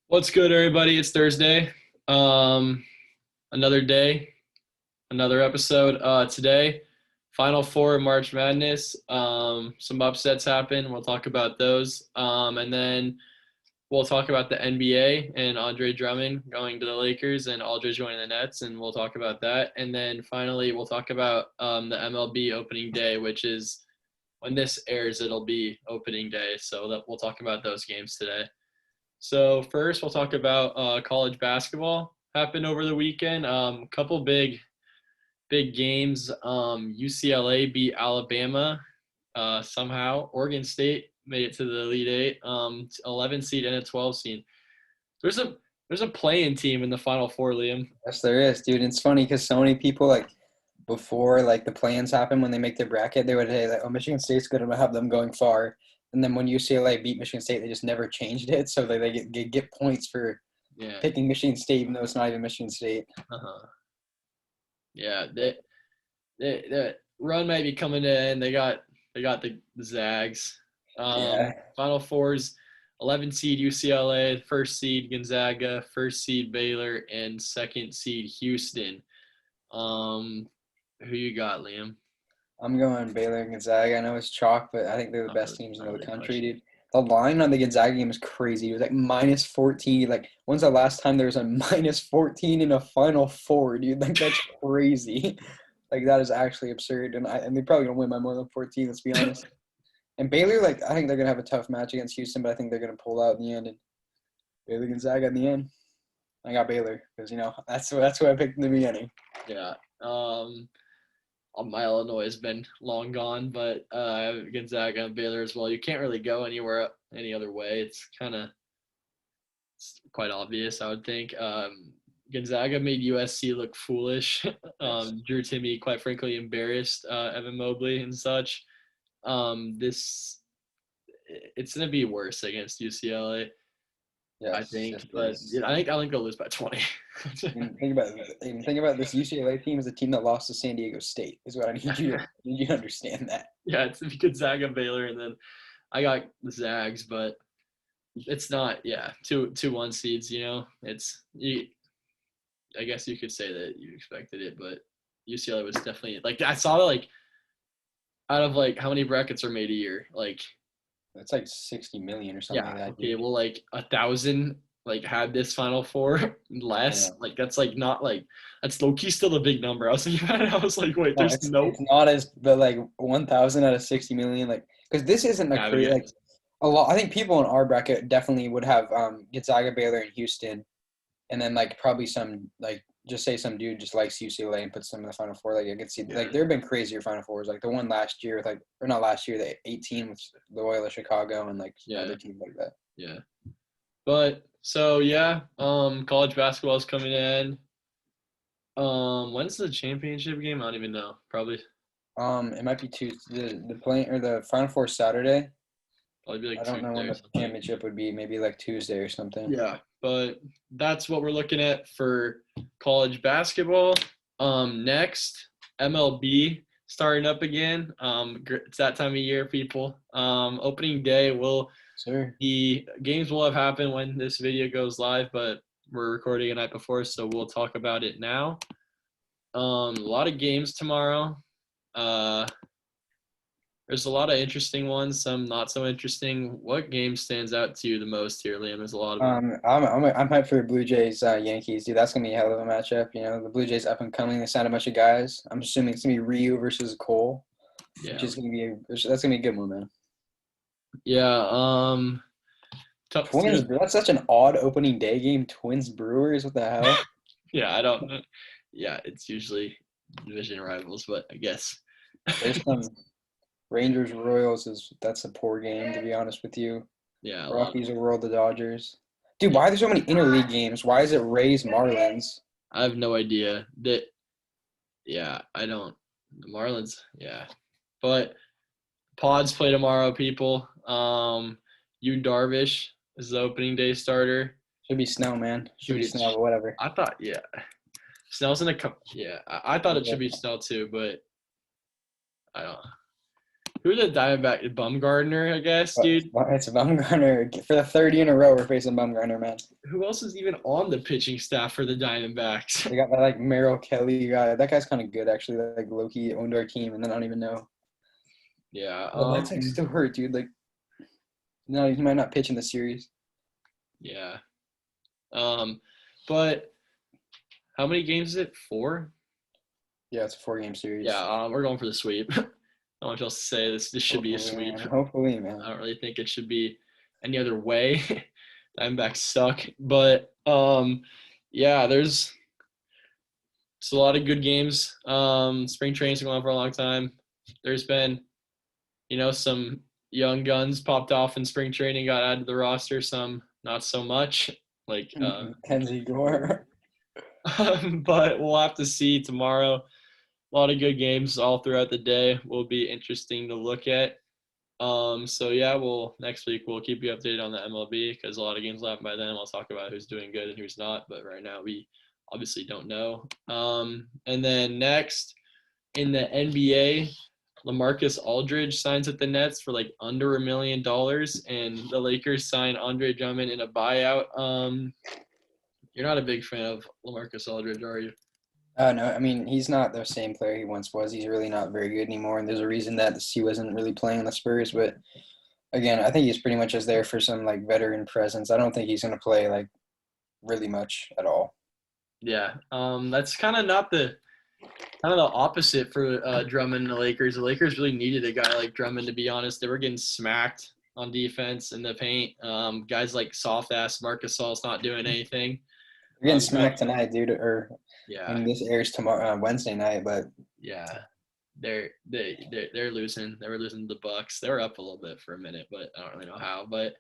What's good, everybody? It's Thursday. Um, another day, another episode. Today, Final Four March Madness. Some upsets happen. We'll talk about those. And then we'll talk about the NBA and Andre Drummond going to the Lakers and Aldridge joining the Nets, and we'll talk about that. And then finally, we'll talk about the MLB opening day, which is when this airs, it'll be opening day. So we'll talk about those games today. So first, we'll talk about college basketball. Happened over the weekend. Couple big games. UCLA beat Alabama somehow. Oregon State made it to the Elite Eight. 11 seed and a 12 seed. There's a there's a playing team in the Final Four, Liam. Yes, there is, dude. And it's funny because so many people before the plans happen when they make their bracket, they would say oh, Michigan State's going to have them going far, and then when UCLA beat Michigan State, they just never changed it, so they get points for Yeah. picking Michigan State even though it's not even Michigan State. Uh-huh. Yeah. The run might be coming in. They got the Zags. Yeah, Final Fours. 11 seed UCLA, first seed Gonzaga, first seed Baylor, and second seed Houston. Who you got, Liam? I'm going Baylor and Gonzaga. I know it's chalk, but I think they're the Not best really, teams in not the really a country, question. dude. The line on the Gonzaga game is crazy. It was like minus 14. Like, when's the last time there was a minus 14 in a Final Four, dude? Like, that's crazy. Like, that is actually absurd. And they're probably going to win by more than 14, let's be honest. And Baylor, I think they're going to have a tough match against Houston, but I think they're going to pull out in the end. And Baylor Gonzaga in the end. I got Baylor because, that's who I picked in the beginning. Yeah. My Illinois has been long gone, but Gonzaga and Baylor as well. You can't really go anywhere any other way. It's quite obvious, I would think. Gonzaga made USC look foolish. Yes. Drew Timmy, quite frankly, embarrassed Evan Mobley and such. This it's gonna be worse against UCLA, I Yes, think, yes, it but is. I think they'll lose by 20. Think about this UCLA team is a team that lost to San Diego State. Is what I need you to understand that. Yeah, it's Gonzaga, Baylor, and then I got the Zags, but it's not. Yeah, two one seeds. It's you. I guess you could say that you expected it, but UCLA was definitely like I saw like out of like how many brackets are made a year, like It's like 60 million or something yeah, like that, okay, dude. well like 1,000 like had this Final Four I less, know. like that's like not like that's low key still a big number. I was thinking about it, I was like, wait, No, there's it's no not as but 1,000 out of 60 million, because this isn't a having crazy it. a lot. I think people in our bracket definitely would have Gonzaga, Baylor, and Houston, and then probably some just say some dude just likes UCLA and puts them in the Final Four. Like I could see Yeah, there have been crazier Final Fours, like the one last year with or not last year, the 18 with the Loyola Chicago and some yeah, other teams like that. yeah. But so yeah, college basketball is coming in. When's the championship game? I don't even know. Probably It might be Tuesday. The play or the Final Four Saturday. probably be like I don't know Tuesday when or the something. championship would be. Maybe like Tuesday or something. Yeah, but that's what we're looking at for college basketball. Next, MLB starting up again. It's that time of year, people. Opening day will Sir. the games will have happened when this video goes live, but we're recording a night before, so we'll talk about it now. A lot of games tomorrow. Uh, there's a lot of interesting ones, some not so interesting. What game stands out to you the most here, Liam? There's a lot of them. I'm hyped for the Blue Jays Yankees, dude. That's gonna be a hell of a matchup. The Blue Jays up and coming. They signed a bunch of guys. I'm assuming it's gonna be Ryu versus Cole, which Yeah. is gonna be that's gonna be a good one, man. Yeah. Tough. Twins. That's such an odd opening day game. Twins Brewers. What the hell? Yeah, I don't know. Yeah, it's usually division rivals, but I guess. There's some Rangers Royals. That's a poor game to be honest with you. Yeah, a lot. Rockies will roll the Dodgers. Dude, Yeah, why are there so many interleague games? Why is it Rays Marlins? I have no idea. That. Yeah, I don't. The Marlins. Yeah, but Pods play tomorrow, people. You Darvish is the opening day starter. Should be snow, man. Should Dude, be snow, but whatever. I thought, yeah, Snell's in a cup. Yeah, I thought it should be Snell too, but I don't. Who are the Diamondback? Bumgardner, I guess, dude. It's Bumgarner. For the third year in a row, we're facing Bumgarner, man. Who else is even on the pitching staff for the Diamondbacks? They got that like Merrill Kelly guy. That guy's kind of good actually. Like Loki owned our team, and then I don't even know. Yeah. But that's like still hurt, dude. Like, no, he might not pitch in the series. Yeah. But how many games is it? 4? Yeah, it's a 4-game series. Yeah. We're going for the sweep. I don't know what else to say. This should be a sweep. Man. Hopefully, man. I don't really think it should be any other way. Diamondbacks suck, but yeah, there's a lot of good games. Spring training's been going on for a long time. There's been, some young guns popped off in spring training, got added to the roster. Some not so much, like Kenzie Gore. but we'll have to see tomorrow. A lot of good games all throughout the day will be interesting to look at. So yeah, next week we'll keep you updated on the MLB because a lot of games will happen by then. We'll talk about who's doing good and who's not, but right now we obviously don't know. And then next in the NBA, LaMarcus Aldridge signs at the Nets for like under $1 million, and the Lakers sign Andre Drummond in a buyout. You're not a big fan of LaMarcus Aldridge, are you? No, I mean, he's not the same player he once was. He's really not very good anymore, and there's a reason that he wasn't really playing in the Spurs. But again, I think he's pretty much just there for some like veteran presence. I don't think he's going to play like really much at all. Yeah, that's kind of not the opposite for Drummond and the Lakers. The Lakers really needed a guy like Drummond, to be honest. They were getting smacked on defense in the paint. Guys like soft-ass Marcus Gasol's not doing anything. We're getting smacked tonight, dude. Yeah. And this airs tomorrow, Wednesday night, but yeah, they're losing. They were losing to the Bucks. They were up a little bit for a minute, but I don't really know how. But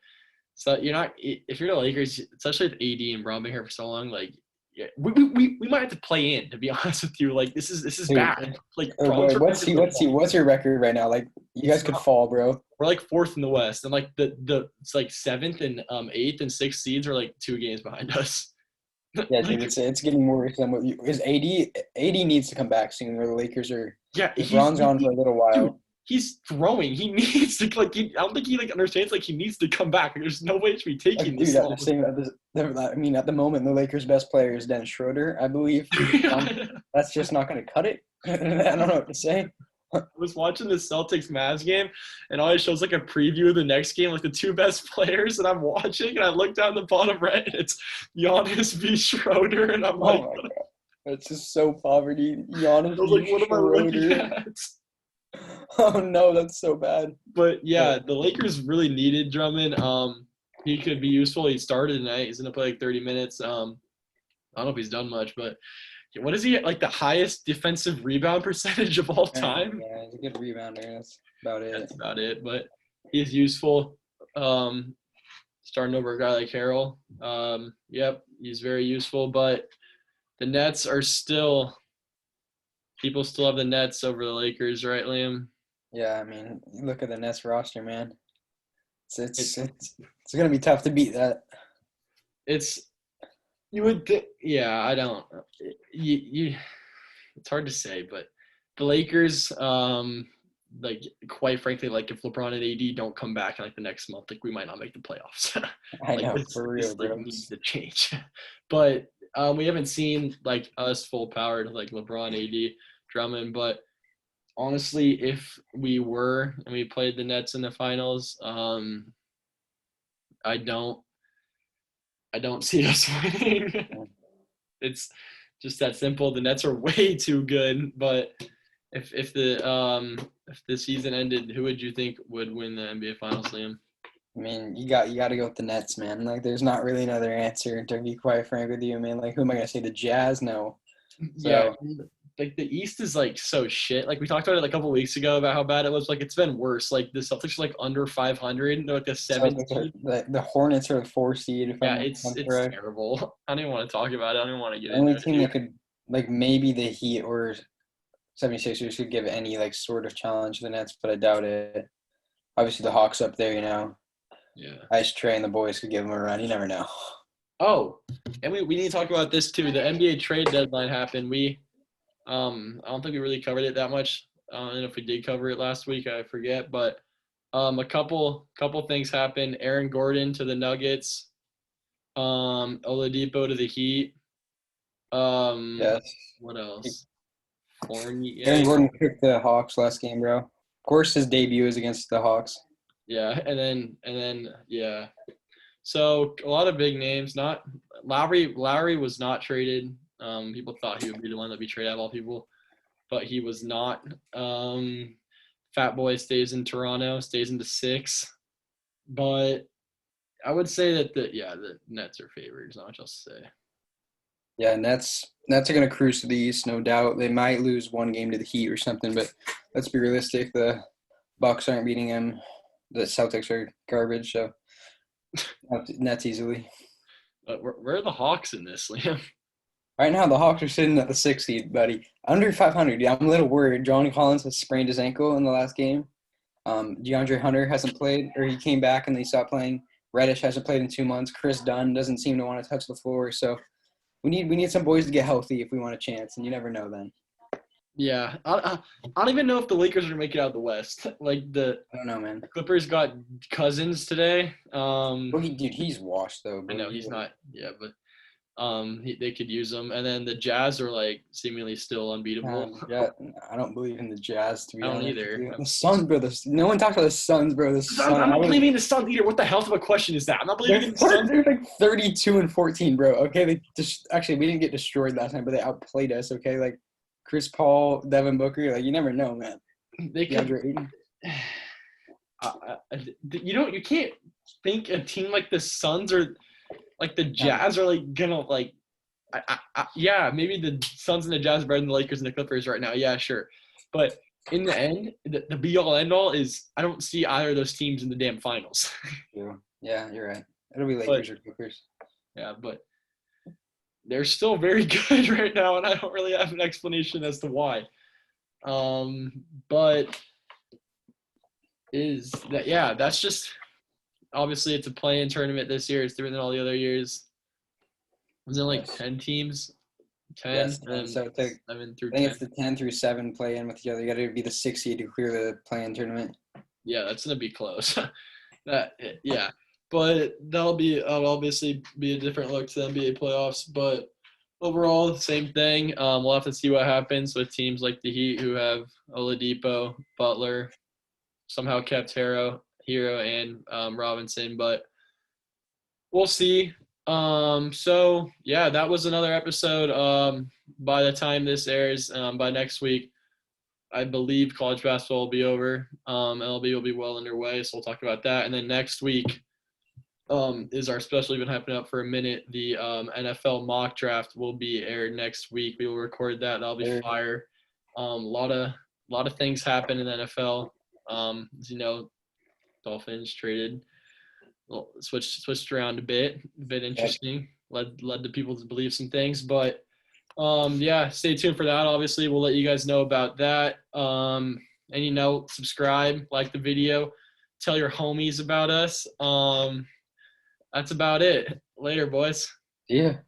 so if you're the Lakers, especially with AD and Braun being here for so long, like yeah, we might have to play in, to be honest with you. Like this is dude, bad. Like what's your record right now? Like you guys could fall, bro. We're like 4th in the West, and like the it's like 7th and 8th and 6th seeds are like 2 games behind us. Yeah, dude, it's getting worse than what you is. AD needs to come back soon, or the Lakers are. Yeah, LeBron's gone for a little while. Dude, he's throwing. He needs to I don't think he understands. Like he needs to come back. There's no way it should be taking this long. I mean, at the moment, the Lakers' best player is Dennis Schroeder, I believe. That's just not going to cut it. I don't know what to say. I was watching the Celtics-Mavs game, and all it shows like a preview of the next game, like the 2 best players, and I'm watching, and I look down the bottom right, and it's Giannis v. Schroeder, and I'm like, oh my God. That's just so poverty. Giannis v. What am I looking at? Oh no, that's so bad. But yeah, the Lakers really needed Drummond. He could be useful. He started tonight. He's gonna play like 30 minutes. I don't know if he's done much, but what is he like the highest defensive rebound percentage of all time? Yeah, he's a good rebounder. That's about it. That's about it. But he's useful. Starting over a guy like Harrell. Yep, he's very useful. But the Nets are still – people still have the Nets over the Lakers, right, Liam? Yeah, I mean, look at the Nets roster, man. It's going to be tough to beat that. You would yeah, I don't you it's hard to say, but the Lakers like quite frankly, like if LeBron and AD don't come back in like the next month, like we might not make the playoffs. I know, for real, bro. Like, needs to change. But we haven't seen like us full powered like LeBron, AD, Drummond, but honestly, if we were and we played the Nets in the finals, I don't see us winning. It's just that simple. The Nets are way too good. But if the season ended, who would you think would win the NBA Finals, Liam? I mean, you got to go with the Nets, man. Like, there's not really another answer. To be quite frank with you, man. Like, who am I gonna say? The Jazz? No. So, yeah. Like the East is like so shit. Like we talked about it like a couple of weeks ago about how bad it was. Like it's been worse. Like the Celtics are like under 500. They're like the 7th seed. The Hornets are the 4 seed. Yeah, it's terrible. I don't even want to talk about it. I don't even want to get into it. The only team that could like maybe the Heat or 76ers could give any like sort of challenge to the Nets, but I doubt it. Obviously the Hawks up there, you know. Yeah. Ice Trae and the boys could give them a run. You never know. Oh, and we need to talk about this too. The NBA trade deadline happened. I don't think we really covered it that much And if we did cover it last week, I forget. But a couple things happened. Aaron Gordon to the Nuggets. Oladipo to the Heat. Yes. What else? Fournier. Aaron Yeah, Gordon picked the Hawks last game, bro. Of course, his debut is against the Hawks. yeah, and then yeah. So a lot of big names. Not Lowry. Lowry was not traded. People thought he would be the one that be traded out of all people, but he was not. Fat Boy stays in Toronto, stays in the 6. But I would say that the Nets are favorites. Not just say. Yeah, Nets are gonna cruise to the East, no doubt. They might lose one game to the Heat or something, but let's be realistic. The Bucks aren't beating them. The Celtics are garbage, so Nets easily. Where are the Hawks in this, Liam? Right now, the Hawks are sitting at the 6th seed, buddy. Under 500. Yeah, I'm a little worried. John Collins has sprained his ankle in the last game. DeAndre Hunter hasn't played, or he came back and they stopped playing. Reddish hasn't played in 2 months. Chris Dunn doesn't seem to want to touch the floor. So we need some boys to get healthy if we want a chance, and you never know then. Yeah, I don't even know if the Lakers are gonna make it out of the West. Like the I don't know, man. Clippers got Cousins today. Dude, he's washed though, I bro. know he's not. Yeah, but they could use him. And then the Jazz are like seemingly still unbeatable. Yeah, I don't believe in the Jazz, to be I don't honest. either. The Suns, bro. No one talks about the Suns, bro. I'm not believing in the Suns either. What the hell of a question is that? I'm not believing in the Suns. They're like 32-14, bro. Okay, they just actually we didn't get destroyed last time, but they outplayed us. Okay, like Chris Paul, Devin Booker, like you never know, man. They could. DeAndre Ayton. You can't think a team like the Suns or like the Jazz are like gonna like. Yeah, maybe the Suns and the Jazz are better than the Lakers and the Clippers right now. Yeah, sure, but in the end, the be all end all is I don't see either of those teams in the damn finals. Yeah, you're right. It'll be Lakers or Clippers. Yeah, but they're still very good right now, and I don't really have an explanation as to why. But is that that's just obviously it's a play-in tournament this year. It's different than all the other years. Was it like 10 teams? 10? Yes, and so it's like, 7 through I think 10. it's the 10 through 7 play in with each other. You got to be the 6th seed to clear the play-in tournament. Yeah, that's gonna be close. Yeah, but that'll obviously be a different look to the NBA playoffs. But overall, same thing. We'll have to see what happens with teams like the Heat, who have Oladipo, Butler, somehow kept Hero and Robinson, but we'll see. So yeah, that was another episode. By the time this airs, by next week, I believe college basketball will be over. MLB will be well underway, so we'll talk about that. And then next week is our special event happening up for a minute. The NFL mock draft will be aired next week. We will record that. That'll be fire. A lot of things happen in the NFL. As you know, Dolphins traded, switched around a bit interesting. Led the people to believe some things, but yeah, stay tuned for that. Obviously, we'll let you guys know about that. And subscribe, like the video, tell your homies about us. That's about it. Later, boys. Yeah.